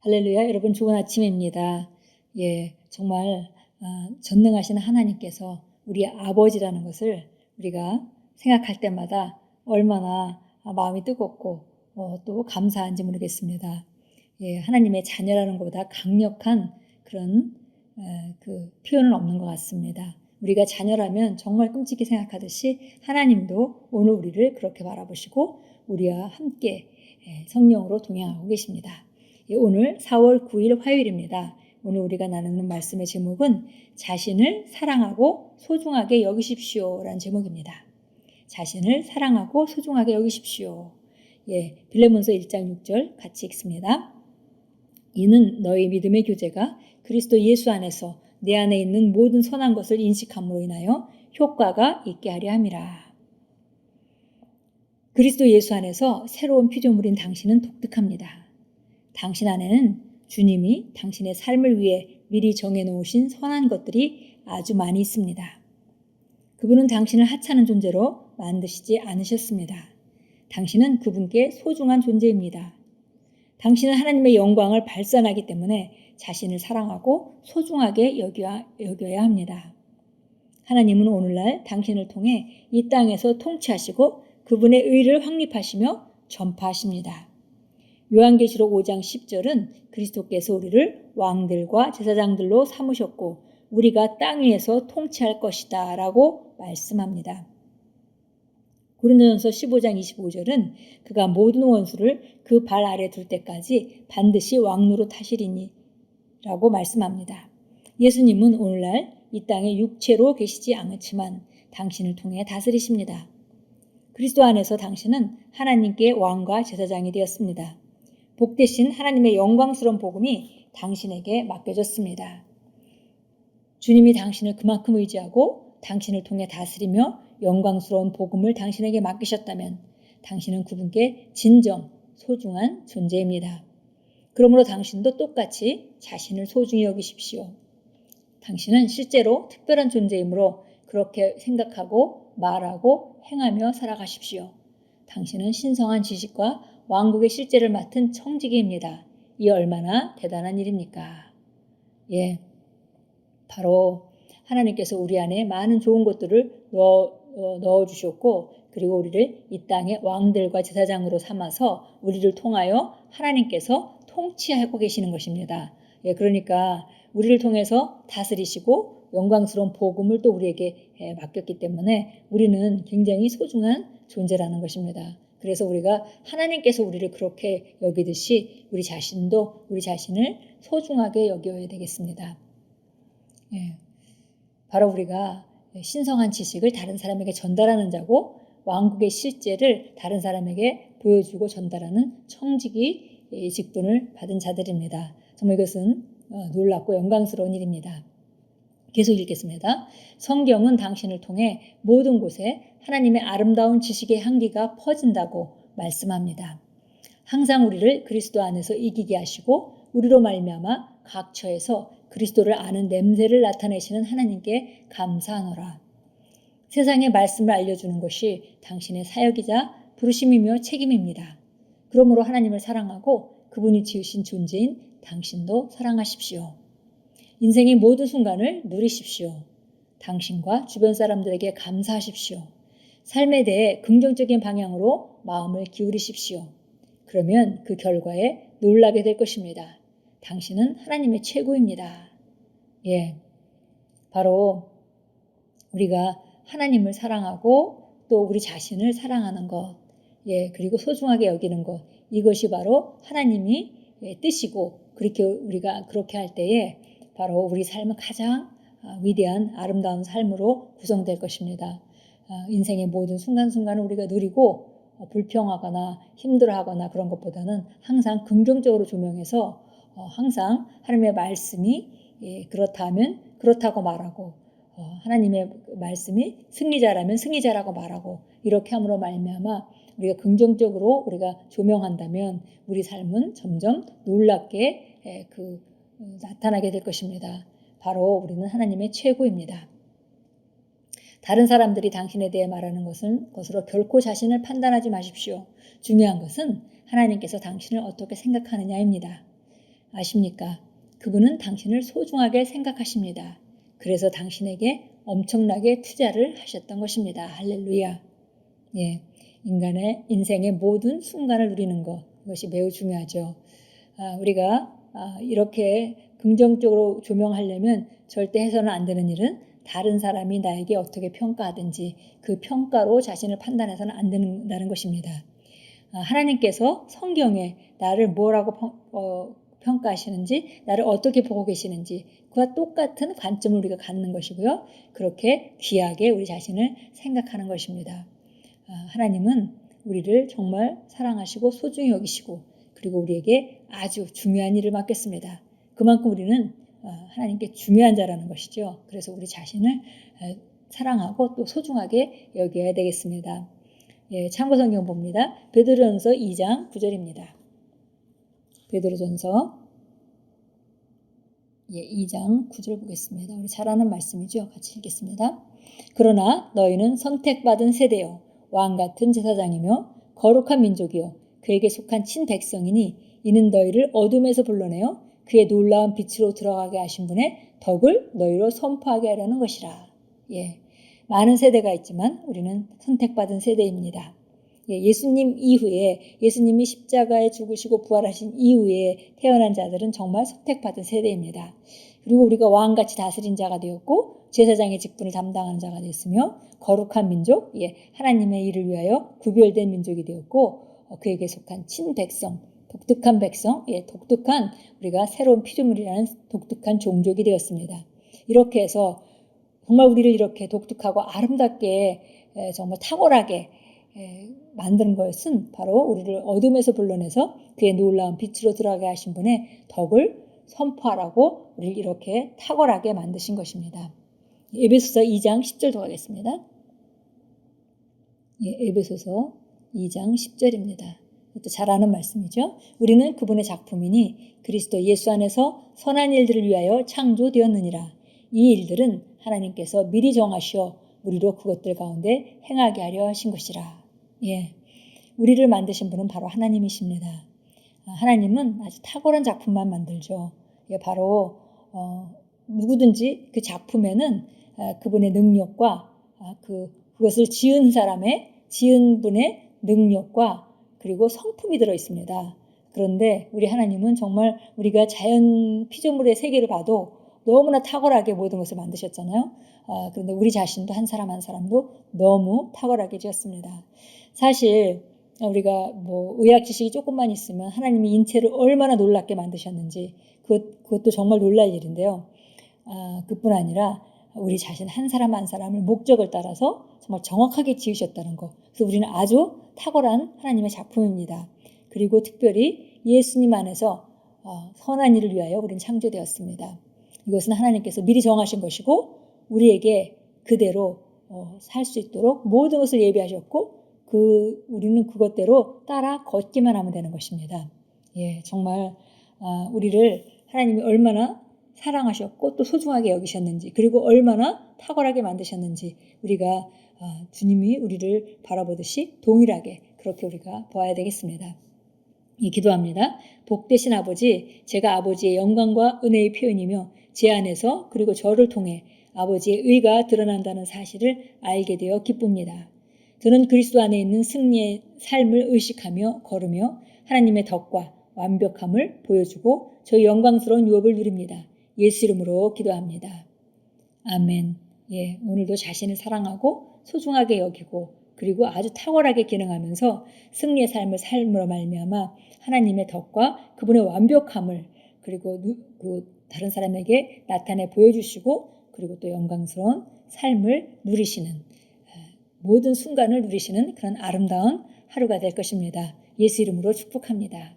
할렐루야, 여러분 좋은 아침입니다. 정말 전능하신 하나님께서 우리 아버지라는 것을 우리가 생각할 때마다 얼마나 마음이 뜨겁고 또 감사한지 모르겠습니다. 하나님의 자녀라는 것보다 강력한 그런 그 표현은 없는 것 같습니다. 우리가 자녀라면 정말 끔찍히 생각하듯이 하나님도 오늘 우리를 그렇게 바라보시고 우리와 함께 성령으로 동행하고 계십니다. 오늘 4월 9일 화요일입니다. 오늘 우리가 나누는 말씀의 제목은 자신을 사랑하고 소중하게 여기십시오 라는 제목입니다. 자신을 사랑하고 소중하게 여기십시오. 빌레몬서 1장 6절 같이 읽습니다. 이는 너희 믿음의 교제가 그리스도 예수 안에서 내 안에 있는 모든 선한 것을 인식함으로 인하여 효과가 있게 하려 함이라. 그리스도 예수 안에서 새로운 피조물인 당신은 독특합니다. 당신 안에는 주님이 당신의 삶을 위해 미리 정해놓으신 선한 것들이 아주 많이 있습니다. 그분은 당신을 하찮은 존재로 만드시지 않으셨습니다. 당신은 그분께 소중한 존재입니다. 당신은 하나님의 영광을 발산하기 때문에 자신을 사랑하고 소중하게 여겨야 합니다. 하나님은 오늘날 당신을 통해 이 땅에서 통치하시고 그분의 의를 확립하시며 전파하십니다. 요한계시록 5장 10절은 그리스도께서 우리를 왕들과 제사장들로 삼으셨고 우리가 땅 위에서 통치할 것이다 라고 말씀합니다. 고린도전서 15장 25절은 그가 모든 원수를 그 발 아래 둘 때까지 반드시 왕노로 타시리니 라고 말씀합니다. 예수님은 오늘날 이 땅에 육체로 계시지 않지만 당신을 통해 다스리십니다. 그리스도 안에서 당신은 하나님께 왕과 제사장이 되었습니다. 복되신 하나님의 영광스러운 복음이 당신에게 맡겨졌습니다. 주님이 당신을 그만큼 의지하고 당신을 통해 다스리며 영광스러운 복음을 당신에게 맡기셨다면 당신은 그분께 진정 소중한 존재입니다. 그러므로 당신도 똑같이 자신을 소중히 여기십시오. 당신은 실제로 특별한 존재이므로 그렇게 생각하고 말하고 행하며 살아가십시오. 당신은 신성한 지식과 왕국의 실제를 맡은 청지기입니다. 이 얼마나 대단한 일입니까? 바로 하나님께서 우리 안에 많은 좋은 것들을 넣어주셨고 그리고 우리를 이 땅의 왕들과 제사장으로 삼아서 우리를 통하여 하나님께서 통치하고 계시는 것입니다. 그러니까 우리를 통해서 다스리시고 영광스러운 복음을 또 우리에게 맡겼기 때문에 우리는 굉장히 소중한 존재라는 것입니다. 그래서 우리가 하나님께서 우리를 그렇게 여기듯이 우리 자신도 우리 자신을 소중하게 여겨야 되겠습니다. 바로 우리가 신성한 지식을 다른 사람에게 전달하는 자고 왕국의 실제를 다른 사람에게 보여주고 전달하는 청지기 직분을 받은 자들입니다. 정말 이것은 놀랍고 영광스러운 일입니다. 계속 읽겠습니다. 성경은 당신을 통해 모든 곳에 하나님의 아름다운 지식의 향기가 퍼진다고 말씀합니다. 항상 우리를 그리스도 안에서 이기게 하시고 우리로 말미암아 각 처에서 그리스도를 아는 냄새를 나타내시는 하나님께 감사하노라. 세상에 말씀을 알려주는 것이 당신의 사역이자 부르심이며 책임입니다. 그러므로 하나님을 사랑하고 그분이 지으신 존재인 당신도 사랑하십시오. 인생의 모든 순간을 누리십시오. 당신과 주변 사람들에게 감사하십시오. 삶에 대해 긍정적인 방향으로 마음을 기울이십시오. 그러면 그 결과에 놀라게 될 것입니다. 당신은 하나님의 최고입니다. 바로 우리가 하나님을 사랑하고 또 우리 자신을 사랑하는 것, 그리고 소중하게 여기는 것, 이것이 바로 하나님이 뜻이고 그렇게 우리가 그렇게 할 때에 바로 우리 삶은 가장 위대한 아름다운 삶으로 구성될 것입니다. 인생의 모든 순간순간을 우리가 누리고 불평하거나 힘들어하거나 그런 것보다는 항상 긍정적으로 조명해서 항상 하나님의 말씀이 그렇다면 그렇다고 말하고 하나님의 말씀이 승리자라면 승리자라고 말하고 이렇게 함으로 말미암아 우리가 긍정적으로 우리가 조명한다면 우리 삶은 점점 놀랍게 나타나게 될 것입니다. 바로 우리는 하나님의 최고입니다. 다른 사람들이 당신에 대해 말하는 것으로 결코 자신을 판단하지 마십시오. 중요한 것은 하나님께서 당신을 어떻게 생각하느냐입니다. 아십니까? 그분은 당신을 소중하게 생각하십니다. 그래서 당신에게 엄청나게 투자를 하셨던 것입니다. 할렐루야. 예, 인간의 인생의 모든 순간을 누리는 것, 그것이 매우 중요하죠. 우리가 이렇게 긍정적으로 조명하려면 절대 해서는 안 되는 일은 다른 사람이 나에게 어떻게 평가하든지 그 평가로 자신을 판단해서는 안 된다는 것입니다. 하나님께서 성경에 나를 뭐라고 평가하시는지, 나를 어떻게 보고 계시는지 그와 똑같은 관점을 우리가 갖는 것이고요. 그렇게 귀하게 우리 자신을 생각하는 것입니다. 하나님은 우리를 정말 사랑하시고 소중히 여기시고 그리고 우리에게 아주 중요한 일을 맡겼습니다. 그만큼 우리는 하나님께 중요한 자라는 것이죠. 그래서 우리 자신을 사랑하고 또 소중하게 여겨야 되겠습니다. 예, 참고 성경 봅니다. 베드로전서 2장 9절입니다. 베드로전서 2장 9절 보겠습니다. 우리 잘 아는 말씀이죠. 같이 읽겠습니다. 그러나 너희는 선택받은 세대요 왕같은 제사장이며 거룩한 민족이요 그에게 속한 친백성이니 이는 너희를 어둠에서 불러내어 그의 놀라운 빛으로 들어가게 하신 분의 덕을 너희로 선포하게 하려는 것이라. 예, 많은 세대가 있지만 우리는 선택받은 세대입니다. 예수님 이후에 예수님이 십자가에 죽으시고 부활하신 이후에 태어난 자들은 정말 선택받은 세대입니다. 그리고 우리가 왕같이 다스린 자가 되었고 제사장의 직분을 담당하는 자가 됐으며 거룩한 민족, 하나님의 일을 위하여 구별된 민족이 되었고 그에게 속한 친백성, 독특한 백성, 독특한 우리가 새로운 피조물이라는 독특한 종족이 되었습니다. 이렇게 해서 정말 우리를 이렇게 독특하고 아름답게 정말 탁월하게 만든 것은 바로 우리를 어둠에서 불러내서 그의 놀라운 빛으로 들어가게 하신 분의 덕을 선포하라고 우리를 이렇게 탁월하게 만드신 것입니다. 에베소서 2장 10절도 가겠습니다. 에베소서 2장 10절입니다. 이것도 잘 아는 말씀이죠. 우리는 그분의 작품이니 그리스도 예수 안에서 선한 일들을 위하여 창조되었느니라. 이 일들은 하나님께서 미리 정하시어 우리로 그것들 가운데 행하게 하려 하신 것이라. 우리를 만드신 분은 바로 하나님이십니다. 하나님은 아주 탁월한 작품만 만들죠. 바로 누구든지 그 작품에는 그분의 능력과 그것을 지은 분의 능력과 그리고 성품이 들어 있습니다. 그런데 우리 하나님은 정말 우리가 자연 피조물의 세계를 봐도 너무나 탁월하게 모든 것을 만드셨잖아요. 그런데 우리 자신도 한 사람 한 사람도 너무 탁월하게 지었습니다. 사실 우리가 의학 지식이 조금만 있으면 하나님이 인체를 얼마나 놀랍게 만드셨는지 그것도 정말 놀랄 일인데요. 그뿐 아니라 우리 자신 한 사람 한 사람을 목적을 따라서 정말 정확하게 지으셨다는 것. 그래서 우리는 아주 탁월한 하나님의 작품입니다. 그리고 특별히 예수님 안에서 선한 일을 위하여 우리는 창조되었습니다. 이것은 하나님께서 미리 정하신 것이고 우리에게 그대로 살 수 있도록 모든 것을 예비하셨고 우리는 그것대로 따라 걷기만 하면 되는 것입니다. 정말 우리를 하나님이 얼마나 사랑하셨고 또 소중하게 여기셨는지 그리고 얼마나 탁월하게 만드셨는지 우리가 주님이 우리를 바라보듯이 동일하게 그렇게 우리가 보아야 되겠습니다. 기도합니다. 복되신 아버지, 제가 아버지의 영광과 은혜의 표현이며 제 안에서 그리고 저를 통해 아버지의 의가 드러난다는 사실을 알게 되어 기쁩니다. 저는 그리스도 안에 있는 승리의 삶을 의식하며 걸으며 하나님의 덕과 완벽함을 보여주고 저의 영광스러운 유업을 누립니다. 예수 이름으로 기도합니다. 아멘. 오늘도 자신을 사랑하고 소중하게 여기고 그리고 아주 탁월하게 기능하면서 승리의 삶을 삶으로 말미암아 하나님의 덕과 그분의 완벽함을 그리고 다른 사람에게 나타내 보여주시고 그리고 또 영광스러운 삶을 누리시는 모든 순간을 누리시는 그런 아름다운 하루가 될 것입니다. 예수 이름으로 축복합니다.